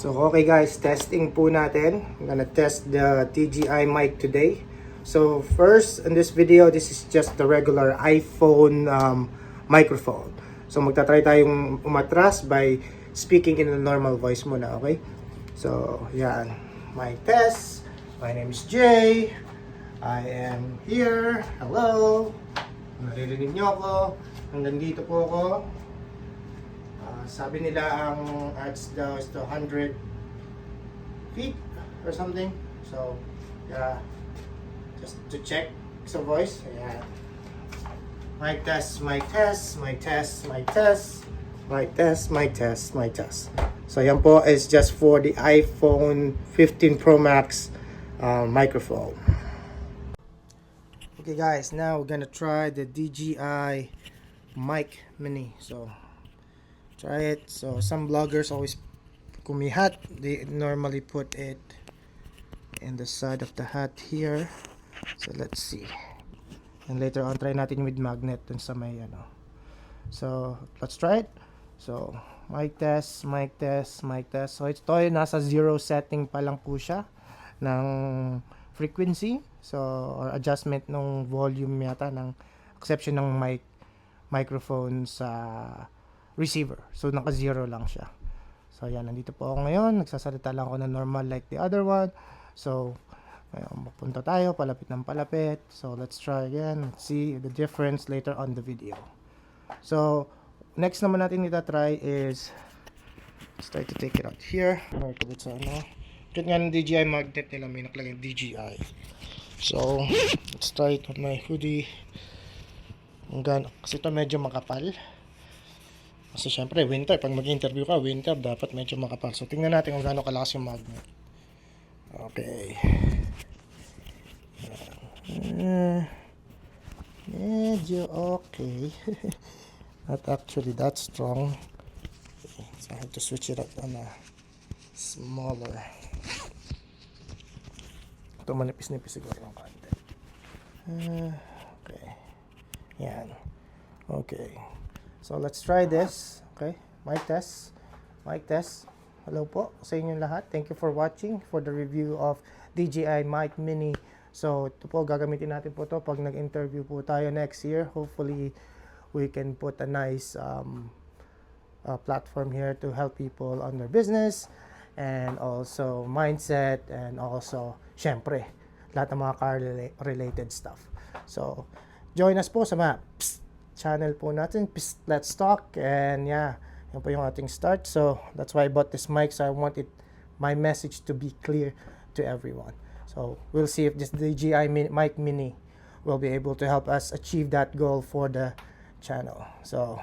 So okay guys, testing po natin. I'm gonna test the DJI mic today. So first in this video, this is just the regular iPhone microphone. So magta-try tayong umatras by speaking in a normal voice muna, okay? So yan, mic test. My name is Jay. I am here. Hello. Naririnig niyo ako. Hanggang dito po ako. Sabi nila ang ads daw is to 100 feet or something. So, yeah, just to check sa voice. Ayan. Mic test, mic test, mic test, mic test, mic test, mic test, mic test. So, yan po is just for the iPhone 15 Pro Max microphone. Okay guys, now we're gonna try the DJI Mic Mini. So, try it. So some bloggers always kumihat, they normally put it in the side of the hat here. So let's see, and later on try natin with magnet dun sa may ano. So let's try it. So mic test, mic test, mic test. So ito ay nasa 0 setting pa lang po siya ng frequency, so or adjustment ng volume yata, ng exception ng microphone sa receiver. So naka-0 lang siya. So yan, nandito po ako ngayon, nagsasalita lang ako na normal like the other one. So ngayon, mapunta tayo palapit ng palapit. So let's try again. Let's see the difference later on the video. So next naman natin itatry is, let's try to take it out here. Ito sa ano, kahit nga ng DJI magnet nila may nakalagay DJI. So let's try it on my hoodie. Kasi ito medyo makapal. Kasi syempre winter, pag mag-interview ka, winter dapat medyo makapal. So tingnan natin kung gaano kalakas yung magnet. Okay. Medyo okay. Not actually that strong. Okay. So I have to switch it up on a smaller. Ito manipis-nipis siguro ng konti. Okay. Yan. Okay. So let's try this. Okay, mic test. Mic test. Hello po sa inyong lahat. Thank you for watching for the review of DJI Mic Mini. So ito po, gagamitin natin po to pag nag-interview po tayo next year. Hopefully we can put a nice platform here to help people on their business and also mindset, and also syempre lahat ng mga car related stuff. So join us po sa mga channel po natin, Let's Talk, and yeah, yan po yung ating start. So that's why I bought this mic, so I want my message to be clear to everyone. So we'll see if this DJI Mic Mini will be able to help us achieve that goal for the channel. So